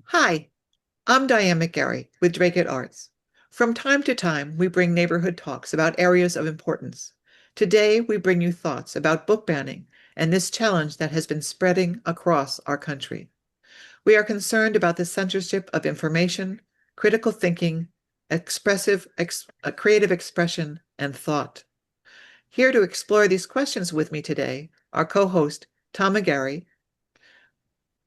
Hi, I'm Diane McGarry with Drake Arts. From time to time, we bring neighborhood talks about areas of importance. Today, we bring you thoughts about book banning and this challenge that has been spreading across our country. We are concerned about the censorship of information, critical thinking, creative expression, and thought. Here to explore these questions with me today, our co-host, Tom McGarry,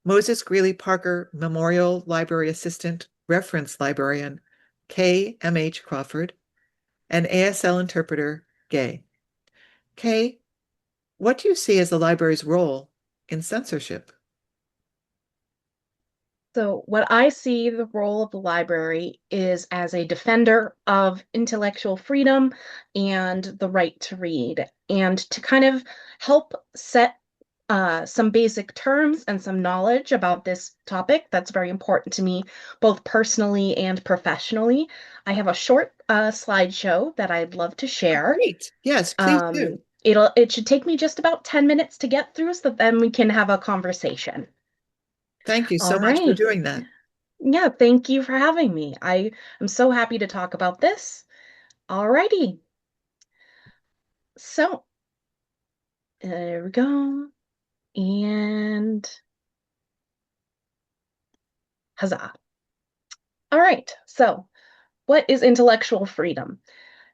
Moses Greeley Parker Memorial Library Assistant, Reference Librarian, Kay M. Crawford, and ASL interpreter, Gay. Kay, what do you see as the library's role in censorship? So, what I see the role of the library is as a defender of intellectual freedom and the right to read, and to kind of help set some basic terms and some knowledge about this topic that's very important to me, both personally and professionally. I have a short slideshow that I'd love to share. Great. Yes, please do. It should take me just about 10 minutes to get through so that then we can have a conversation. Thank you All so much for right. doing that. Yeah, thank you for having me. I am so happy to talk about this. Alrighty. So, there we go. And huzzah. All right. So, what is intellectual freedom?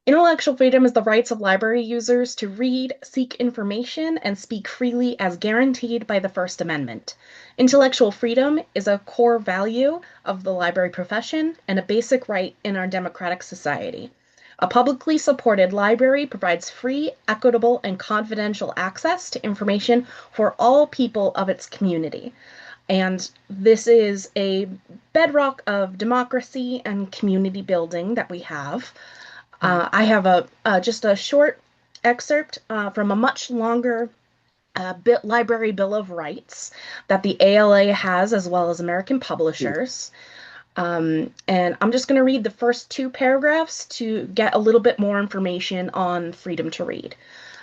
Intellectual freedom is the rights of library users to read, seek information, and speak freely as guaranteed by the First Amendment. Intellectual freedom is a core value of the library profession and a basic right in our democratic society. A publicly supported library provides free, equitable, and confidential access to information for all people of its community. And this is a bedrock of democracy and community building that we have. I have just a short excerpt from a much longer library bill of rights that the ALA has, as well as American publishers. And I'm just going to read the first two paragraphs to get a little bit more information on freedom to read.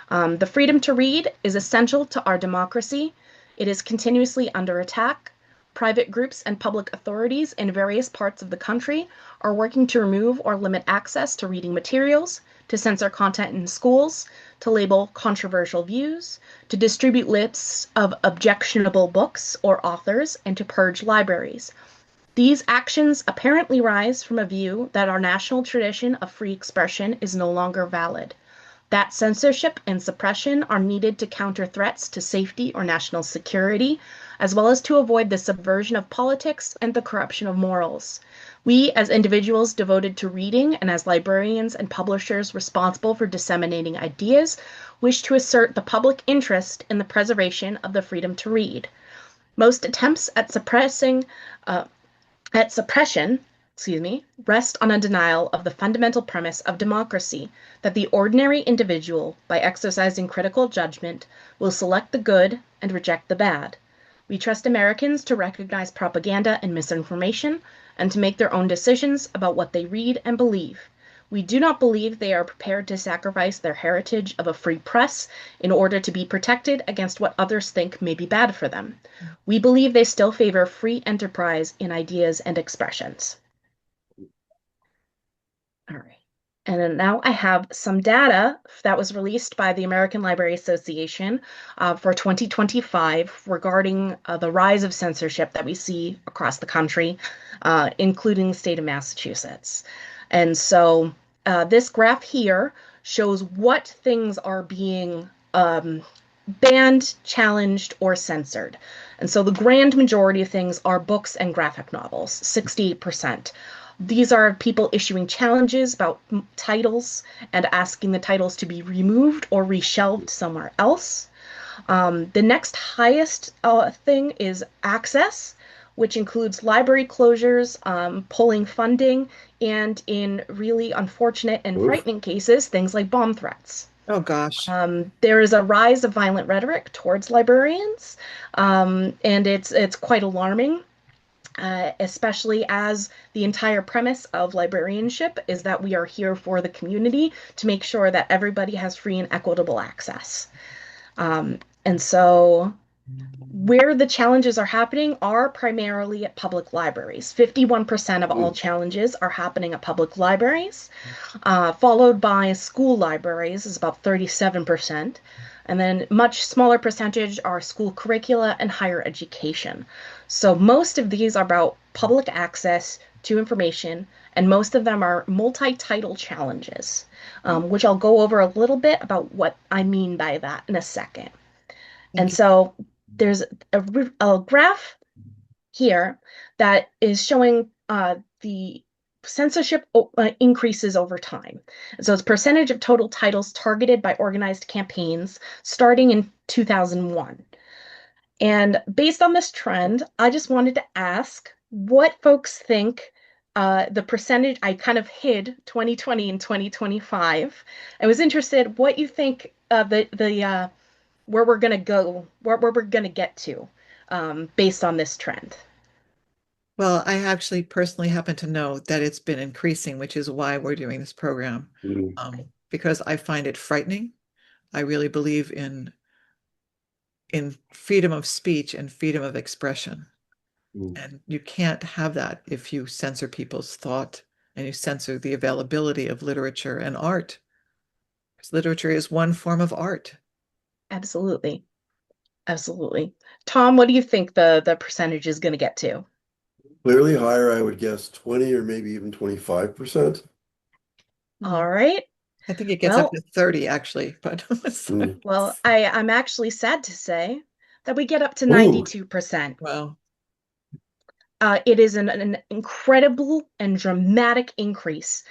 The freedom to read is essential to our democracy. It is continuously under attack. Private groups and public authorities in various parts of the country are working to remove or limit access to reading materials, to censor content in schools, to label controversial views, to distribute lists of objectionable books or authors, and to purge libraries. These actions apparently rise from a view that our national tradition of free expression is no longer valid, that censorship and suppression are needed to counter threats to safety or national security, as well as to avoid the subversion of politics and the corruption of morals. We, as individuals devoted to reading and as librarians and publishers responsible for disseminating ideas, wish to assert the public interest in the preservation of the freedom to read. Most attempts uh, at suppression, rest on a denial of the fundamental premise of democracy that the ordinary individual, by exercising critical judgment, will select the good and reject the bad. We trust Americans to recognize propaganda and misinformation and to make their own decisions about what they read and believe. We do not believe they are prepared to sacrifice their heritage of a free press in order to be protected against what others think may be bad for them. We believe they still favor free enterprise in ideas and expressions. All right. And then now I have some data that was released by the American Library Association for 2025 regarding the rise of censorship that we see across the country, including the state of Massachusetts. And so this graph here shows what things are being banned, challenged, or censored. And so the grand majority of things are books and graphic novels, 68%. These are people issuing challenges about titles and asking the titles to be removed or reshelved somewhere else. The next highest thing is access, which includes library closures, pulling funding, and in really unfortunate and frightening cases, things like bomb threats. Oh gosh. There is a rise of violent rhetoric towards librarians, and it's quite alarming, especially as the entire premise of librarianship is that we are here for the community to make sure that everybody has free and equitable access. And so Where the challenges are happening are primarily at public libraries. 51% of all Mm. challenges are happening at public libraries, followed by school libraries is about 37%. And then much smaller percentage are school curricula and higher education. So most of these are about public access to information, and most of them are multi-title challenges, which I'll go over a little bit about what I mean by that in a second. And Thank you. so there's a graph here that is showing the censorship increases over time. So it's percentage of total titles targeted by organized campaigns starting in 2001. And based on this trend, I just wanted to ask what folks think the percentage. I kind of hid 2020 and 2025. I was interested what you think the where we're gonna go, where we're gonna get to, based on this trend. Well, I actually personally happen to know that it's been increasing, which is why we're doing this program. Mm. Because I find it frightening. I really believe in freedom of speech and freedom of expression. Mm. And you can't have that if you censor people's thought and you censor the availability of literature and art. Because literature is one form of art. Absolutely. Absolutely. Tom, what do you think the percentage is going to get to? Clearly higher, I would guess 20 or maybe even 25%. Hmm. All right. I think it gets up Well, to 30 actually, but Mm. I'm actually sad to say that we get up to Ooh, 92%. well, It is an incredible and dramatic increase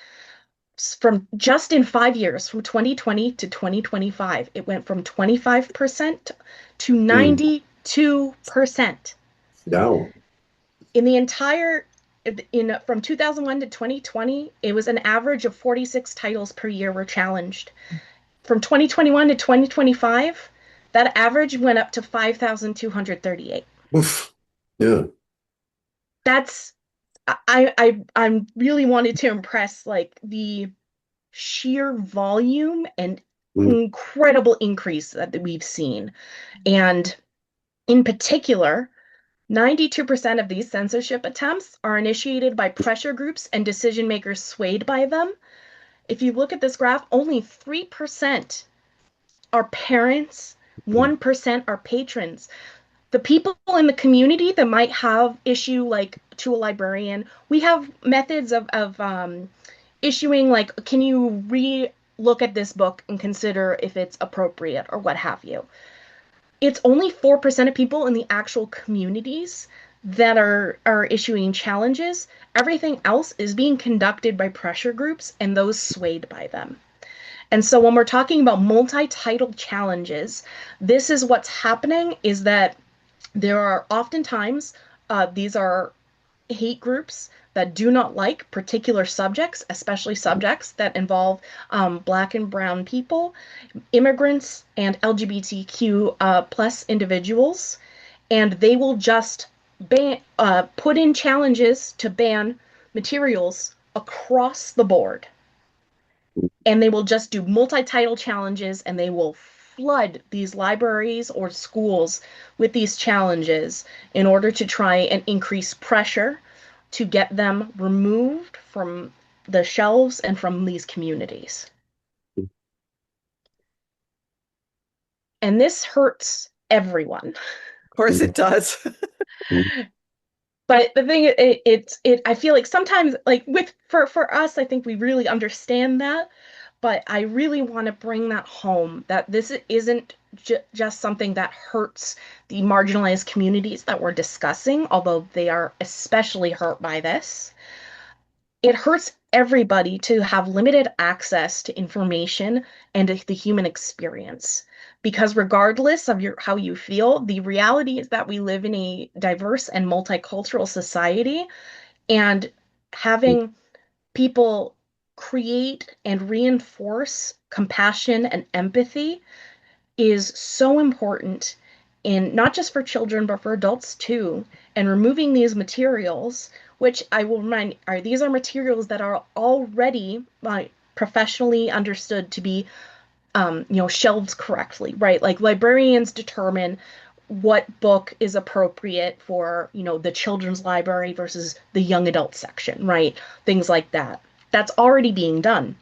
from just in 5 years, from 2020 to 2025. It went from 25% to mm. 92%. Now. In the entire in from 2001 to 2020, it was an average of 46 titles per year were challenged. From 2021 to 2025, that average went up to 5,238. Oof. Yeah. That's I really wanted to impress like the sheer volume and Mm. incredible increase that we've seen. And in particular, 92% of these censorship attempts are initiated by pressure groups and decision makers swayed by them. If you look at this graph, only 3% are parents, 1% are patrons. The people in the community that might have issue like to a librarian, we have methods of issuing like, can you re-look at this book and consider if it's appropriate or what have you. It's only 4% of people in the actual communities that are issuing challenges. Everything else is being conducted by pressure groups and those swayed by them. And so when we're talking about multi-title challenges, this is what's happening is that there are oftentimes these are hate groups that do not like particular subjects, especially subjects that involve Black and Brown people, immigrants, and LGBTQ plus individuals, and they will just put in challenges to ban materials across the board, and they will just do multi-title challenges, and they will flood these libraries or schools with these challenges in order to try and increase pressure to get them removed from the shelves and from these communities. And this hurts everyone. of course Mm. it does. Mm. But the thing, I feel like sometimes, like with for us, I think we really understand that. But I really want to bring that home that this isn't just something that hurts the marginalized communities that we're discussing, although they are especially hurt by this. It hurts everybody to have limited access to information and the human experience. Because regardless of how you feel, the reality is that we live in a diverse and multicultural society, and having people create and reinforce compassion and empathy is so important in not just for children but for adults too. And removing these materials, which I will remind are these are materials that are already professionally understood to be shelved correctly, right? Like librarians determine what book is appropriate for, the children's library versus the young adult section, right? Things like that. That's already being done.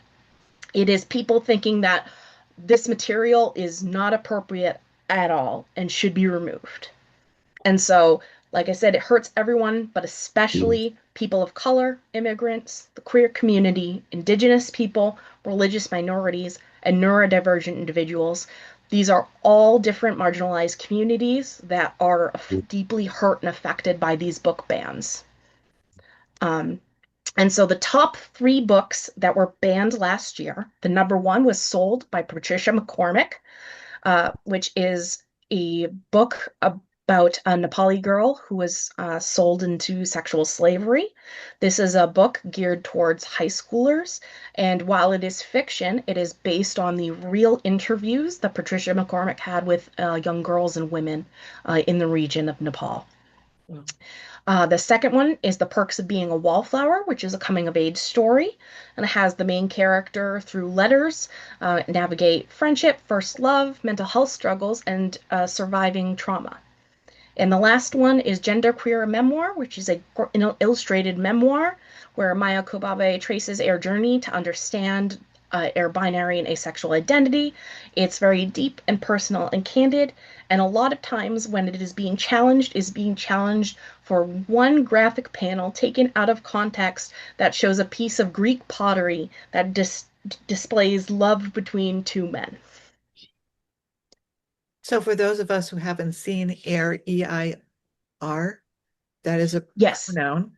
It is people thinking that this material is not appropriate at all and should be removed. And so, like I said, it hurts everyone, but especially people of color, immigrants, the queer community, indigenous people, religious minorities, and neurodivergent individuals. These are all different marginalized communities that are deeply hurt and affected by these book bans. Um, and so the top 3 books that were banned last year, the number one was Sold by Patricia McCormick, which is a book about a Nepali girl who was sold into sexual slavery. This is a book geared towards high schoolers, and while it is fiction, it is based on the real interviews that Patricia McCormick had with young girls and women in the region of Nepal. The second one is The Perks of Being a Wallflower, which is a coming of age story, and it has the main character through letters navigate friendship, first love, mental health struggles, and surviving trauma. And the last one is Genderqueer Memoir, which is an illustrated memoir where Maya Kobabe traces her journey to understand her binary and asexual identity. It's very deep and personal and candid, and a lot of times when it is being challenged for one graphic panel taken out of context that shows a piece of Greek pottery that displays love between 2 men. So for those of us who haven't seen air, EIR, that is a Yes. pronoun.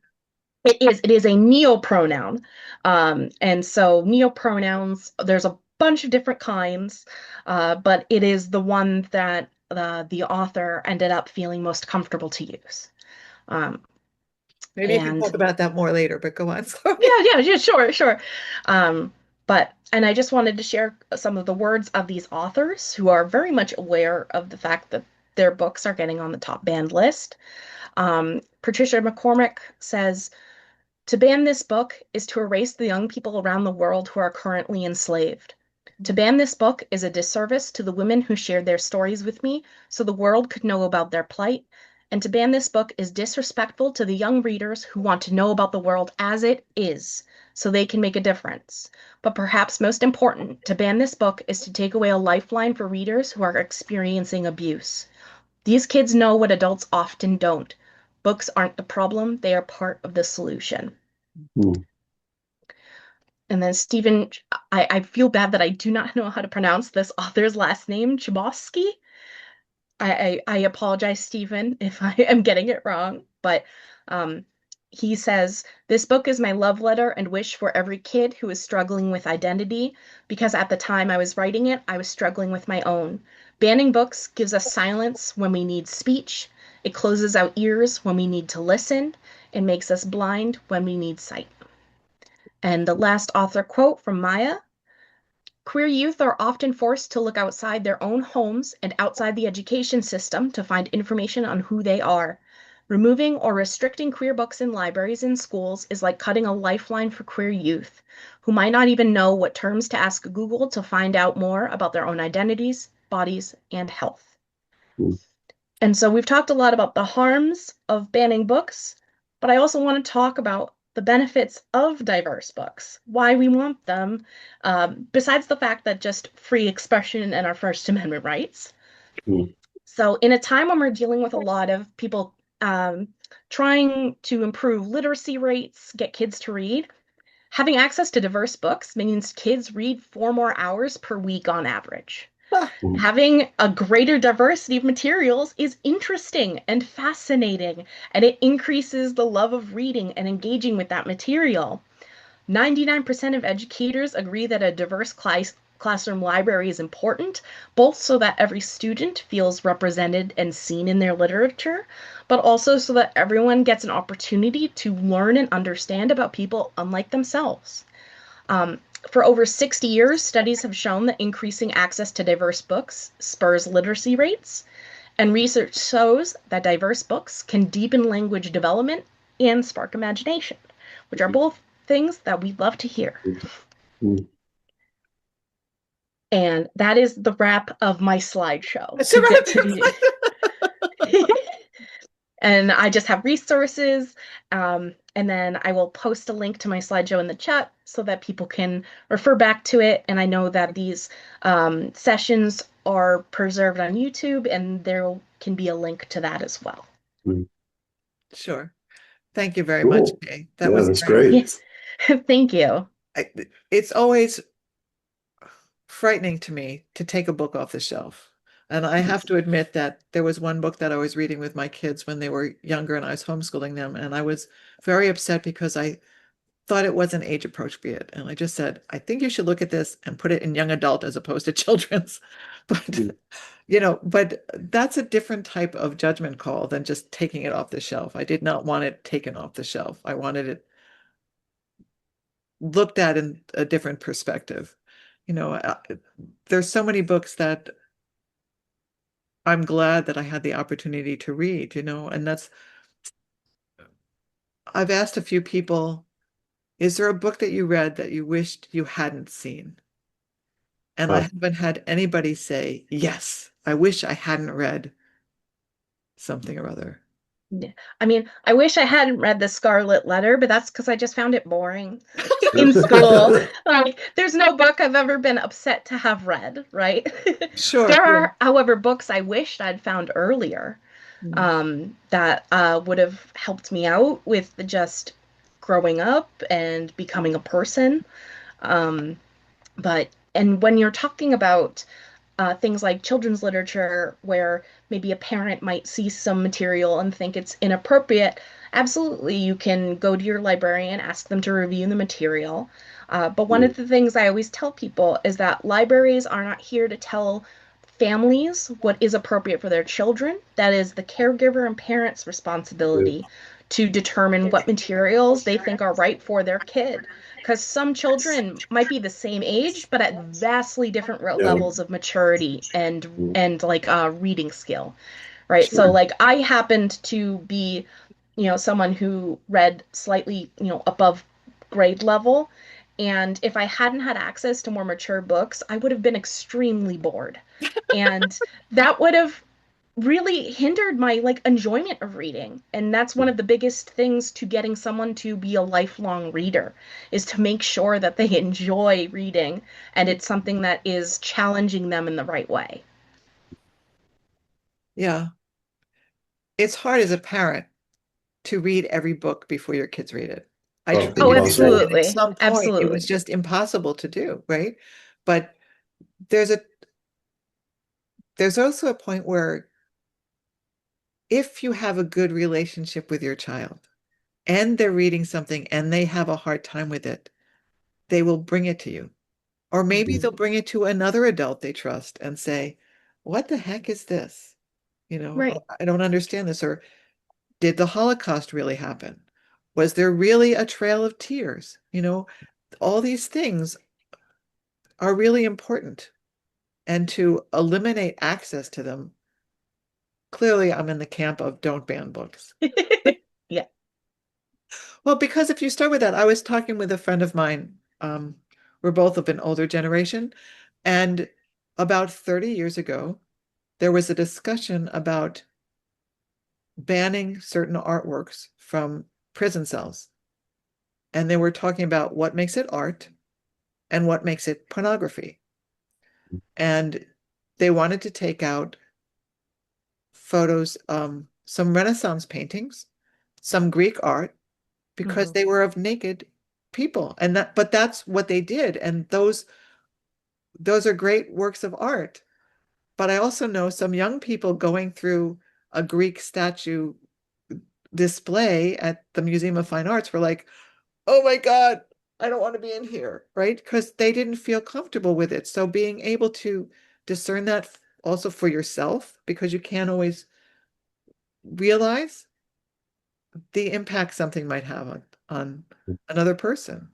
It is a neopronoun. And so neopronouns, there's a bunch of different kinds, but it is the one that the author ended up feeling most comfortable to use. Maybe you can And talk about that more later, but go on. Sorry. yeah, sure. And I just wanted to share some of the words of these authors who are very much aware of the fact that their books are getting on the top banned list. Patricia McCormick says, "To ban this book is to erase the young people around the world who are currently enslaved. To ban this book is a disservice to the women who shared their stories with me so the world could know about their plight. And to ban this book is disrespectful to the young readers who want to know about the world as it is so they can make a difference. But perhaps most important, to ban this book is to take away a lifeline for readers who are experiencing abuse. These kids know what adults often don't. Books aren't the problem, they are part of the solution." And then Stephen, I feel bad that I do not know how to pronounce this author's last name, Chbosky. I apologize, Stephen, if I am getting it wrong, but he says, "This book is my love letter and wish for every kid who is struggling with identity, because at the time I was writing it, I was struggling with my own. Banning books gives us silence when we need speech. It closes our ears when we need to listen. It makes us blind when we need sight." And the last author quote from Maya: "Queer youth are often forced to look outside their own homes and outside the education system to find information on who they are. Removing or restricting queer books in libraries and schools is like cutting a lifeline for queer youth, who might not even know what terms to ask Google to find out more about their own identities, bodies, and health." And so we've talked a lot about the harms of banning books, but I also want to talk about the benefits of diverse books, why we want them, besides the fact that just free expression and our First Amendment rights. So in a time when we're dealing with a lot of people trying to improve literacy rates, get kids to read, having access to diverse books means kids read 4 more hours per week on average. Having a greater diversity of materials is interesting and fascinating, and it increases the love of reading and engaging with that material. 99% of educators agree that a diverse classroom library is important, both so that every student feels represented and seen in their literature, but also so that everyone gets an opportunity to learn and understand about people unlike themselves. For over 60 years, studies have shown that increasing access to diverse books spurs literacy rates, and research shows that diverse books can deepen language development and spark imagination, which are both things that we love to hear. And that is the wrap of my slideshow. And I just have resources. And then I will post a link to my slideshow in the chat so that people can refer back to it. And I know that these sessions are preserved on YouTube, and there can be a link to that as well. Sure. Thank you very much, Cool. Kay. That Yeah, was that's great. great. Yes. Thank you. It's always frightening to me to take a book off the shelf. And I have to admit that there was one book that I was reading with my kids when they were younger and I was homeschooling them. And I was very upset because I thought it wasn't age appropriate. And I just said, I think you should look at this and put it in young adult as opposed to children's. But, but that's a different type of judgment call than just taking it off the shelf. I did not want it taken off the shelf. I wanted it looked at in a different perspective. There's so many books that I'm glad that I had the opportunity to read, and I've asked a few people, is there a book that you read that you wished you hadn't seen? And I haven't had anybody say, yes, I wish I hadn't read something or other. I mean, I wish I hadn't read The Scarlet Letter, but that's because I just found it boring in school. There's no book I've ever been upset to have read, right? Sure. There are, however, books I wished I'd found earlier that would have helped me out with just growing up and becoming a person. And when you're talking about things like children's literature, where maybe a parent might see some material and think it's inappropriate, absolutely, you can go to your librarian, ask them to review the material. But one of the things I always tell people is that libraries are not here to tell families what is appropriate for their children. That is the caregiver and parent's responsibility to determine what materials they think are right for their kid. Because some children might be the same age, but at vastly different levels of maturity and like reading skill, right? So like I happened to be, someone who read slightly, above grade level. And if I hadn't had access to more mature books, I would have been extremely bored. And that would have really hindered my like enjoyment of reading. And that's one of the biggest things to getting someone to be a lifelong reader, is to make sure that they enjoy reading and it's something that is challenging them in the right way. Yeah. It's hard as a parent to read every book before your kids read it. I truly Oh, do think that at absolutely. some point it was Absolutely. just impossible to do, right? But there's a there's also a point where if you have a good relationship with your child and they're reading something and they have a hard time with it, they will bring it to you. Or maybe they'll bring it to another adult they trust and say, what the heck is this? Right. I don't understand this. Or did the Holocaust really happen? Was there really a trail of tears? All these things are really important. And to eliminate access to them, clearly I'm in the camp of don't ban books. Yeah. Well, because if you start with that, I was talking with a friend of mine. We're both of an older generation. And about 30 years ago, there was a discussion about banning certain artworks from prison cells. And they were talking about what makes it art and what makes it pornography. And they wanted to take out photos, some Renaissance paintings, some Greek art, because they were of naked people. But that's what they did. And those are great works of art. But I also know some young people going through a Greek statue display at the Museum of Fine Arts were like, oh my God, I don't want to be in here, right? Because they didn't feel comfortable with it. So being able to discern that also for yourself, because you can't always realize the impact something might have on another person.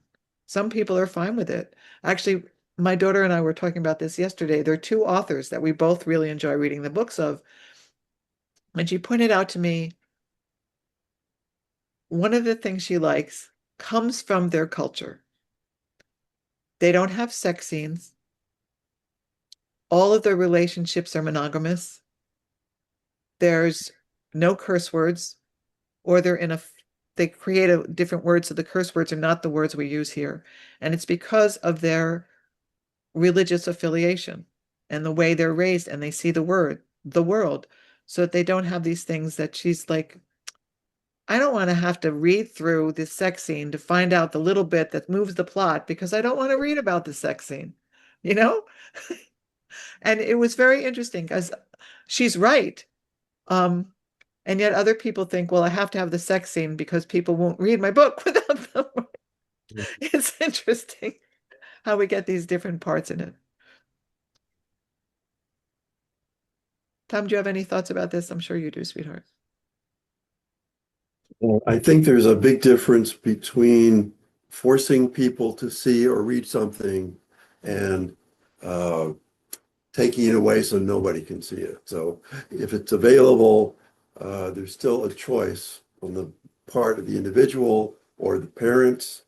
Some people are fine with it. Actually, my daughter and I were talking about this yesterday. There are two authors that we both really enjoy reading the books of. And she pointed out to me one of the things she likes comes from their culture. They don't have sex scenes. All of their relationships are monogamous. There's no curse words, or they create a different word, so the curse words are not the words we use here. And it's because of their religious affiliation and the way they're raised, and they see the world, so that they don't have these things that she's like, I don't want to have to read through this sex scene to find out the little bit that moves the plot because I don't want to read about the sex scene, you know? And it was very interesting because she's right. Um, and yet other people think, well, I have to have the sex scene because people won't read my book without them. It's interesting how we get these different parts in it. Tom, do you have any thoughts about this? I'm sure you do, sweetheart. I think there's a big difference between forcing people to see or read something and uh, taking it away so nobody can see it. So if it's available, there's still a choice on the part of the individual or the parents,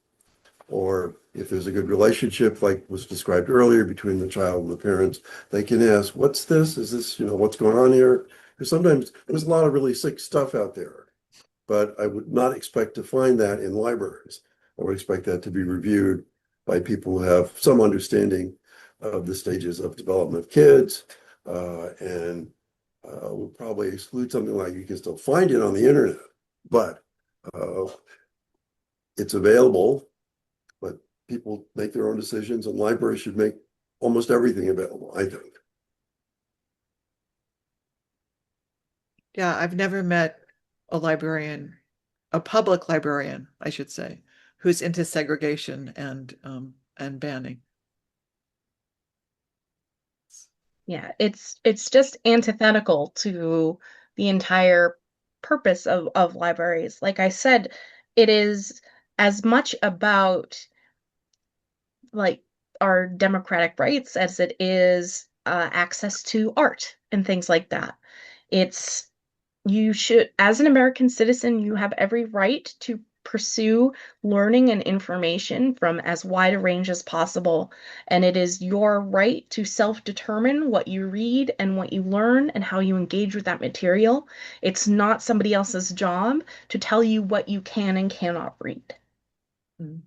or if there's a good relationship, like was described earlier, between the child and the parents, they can ask, what's this? Is this, what's going on here? Because sometimes there's a lot of really sick stuff out there, but I would not expect to find that in libraries. I would expect that to be reviewed by people who have some understanding of the stages of development of kids, and would probably exclude something like, you can still find it on the internet, but it's available, but people make their own decisions, and libraries should make almost everything available, I think. Yeah, I've never met a librarian, a public librarian, I should say, who's into segregation and banning. Yeah, it's just antithetical to the entire purpose of libraries. Like I said, it is as much about like our democratic rights as it is access to art and things like that. It's you should, as an American citizen, you have every right to pursue learning and information from as wide a range as possible. And it is your right to self-determine what you read and what you learn and how you engage with that material. It's not somebody else's job to tell you what you can and cannot read. Mm.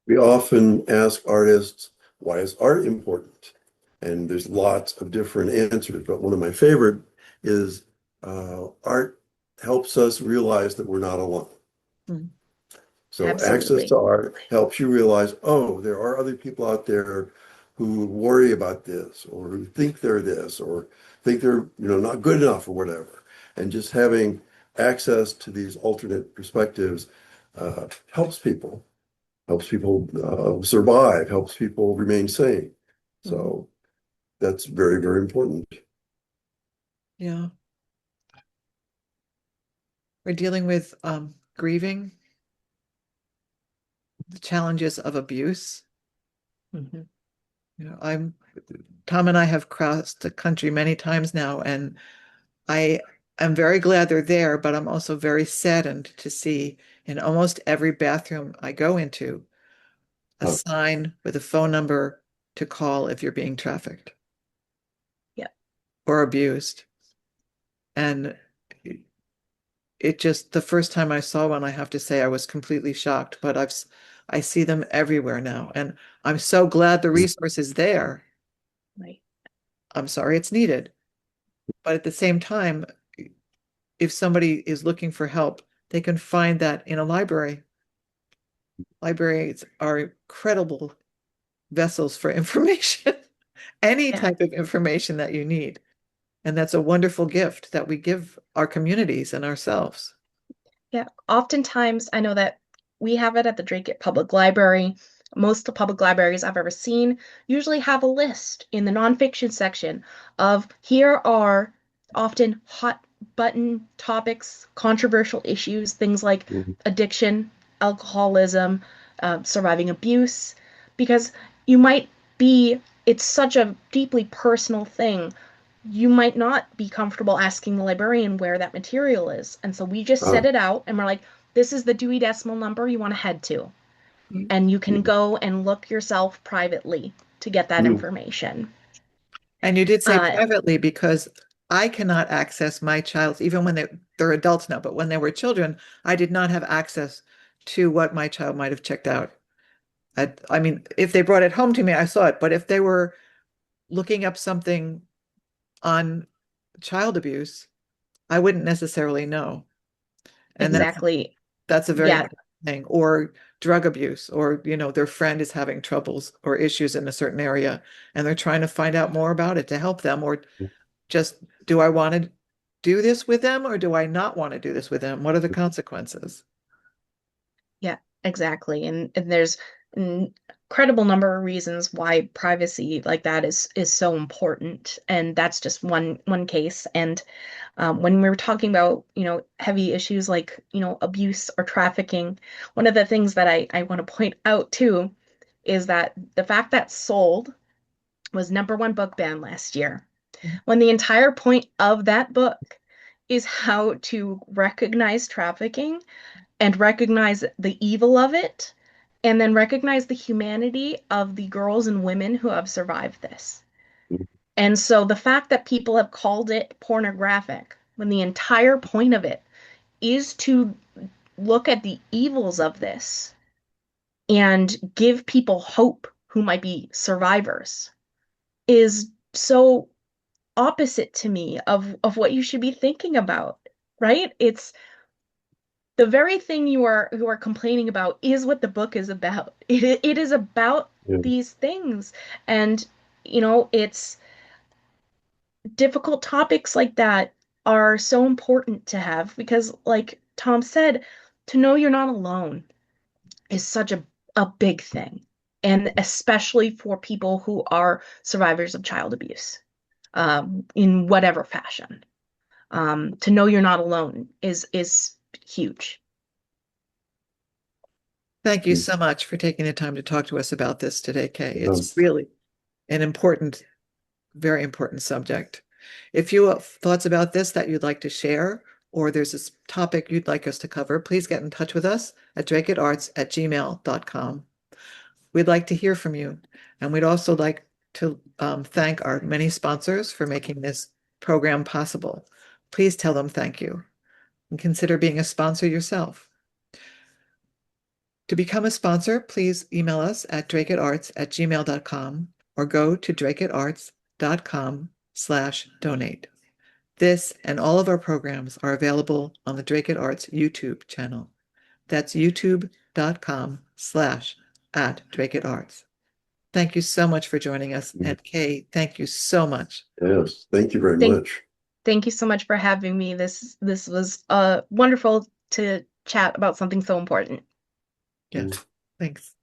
We often ask artists, why is art important? And there's lots of different answers, but one of my favorite is art helps us realize that we're not alone. Mm. So access Absolutely. to art helps you realize, oh, there are other people out there who worry about this, or who think they're this, or think they're, not good enough or whatever. And just having access to these alternate perspectives helps people, survive, helps people remain sane. So that's very, very important. Yeah. We're dealing with grieving, the challenges of abuse. Mhm. Tom and I have crossed the country many times now, and I am very glad they're there, but I'm also very saddened to see in almost every bathroom I go into a Uh, sign with a phone number to call if you're being trafficked Yeah. or abused. And it just, the first time I saw one, I have to say I was completely shocked, but I see them everywhere now. And I'm so glad the resource is there. Right. I'm sorry it's needed. But at the same time, if somebody is looking for help, they can find that in a library. Libraries are incredible vessels for information, any Yeah. type of information that you need. And that's a wonderful gift that we give our communities and ourselves. Yeah, oftentimes I know that we have it at the Drake Public Library. Most of the public libraries I've ever seen usually have a list in the nonfiction section of here are often hot button topics, controversial issues, things like mhm. addiction, alcoholism, surviving abuse, because you might be, it's such a deeply personal thing you might not be comfortable asking the librarian where that material is. And so we just Uh, set it out and we're like, this is the Dewey Decimal number you want to head to. Mm. And you can go and look yourself privately to get that mm, information. And you did say Uh, privately because I cannot access my child's, even when they're adults now, but when they were children, I did not have access to what my child might have checked out. I mean, if they brought it home to me, I saw it, but if they were looking up something on child abuse, I wouldn't necessarily know. And Exactly. that's a very Yeah, important thing. Or drug abuse, or their friend is having troubles or issues in a certain area, and they're trying to find out more about it to help them, or just, do I want to do this with them, or do I not want to do this with them? What are the consequences? yeah, exactly. And there's an incredible number of reasons why privacy like that is so important. And that's just one case. And when we were talking about, heavy issues like, abuse or trafficking, one of the things that I want to point out too is that the fact that Sold was #1 book ban last year, when the entire point of that book is how to recognize trafficking and recognize the evil of it, and then recognize the humanity of the girls and women who have survived this. And so the fact that people have called it pornographic, when the entire point of it is to look at the evils of this and give people hope who might be survivors, is so opposite to me of what you should be thinking about, right? It's the very thing you are complaining about is what the book is about. It is about Yeah. these things. And it's difficult topics like that are so important to have because, like Tom said, to know you're not alone is such a big thing. And especially for people who are survivors of child abuse, in whatever fashion. To know you're not alone is huge. Thank you so much for taking the time to talk to us about this today, Kay. It's Yes. really an important, very important subject. If you have thoughts about this that you'd like to share, or there's a topic you'd like us to cover, please get in touch with us at drakeatarts@gmail.com. We'd like to hear from you. And we'd also like to thank our many sponsors for making this program possible. Please tell them thank you and consider being a sponsor yourself. To become a sponsor, please email us at drakeatarts@gmail.com or go to drakeatarts.com/donate. This and all of our programs are available on the Drake at Arts YouTube channel. That's youtube.com/@drakeatarts. Thank you so much for joining us. And Kay, thank you so much. Yes. Thank you very Thank, much. thank you so much for having me. This was wonderful to chat about something so important. Yes, thanks.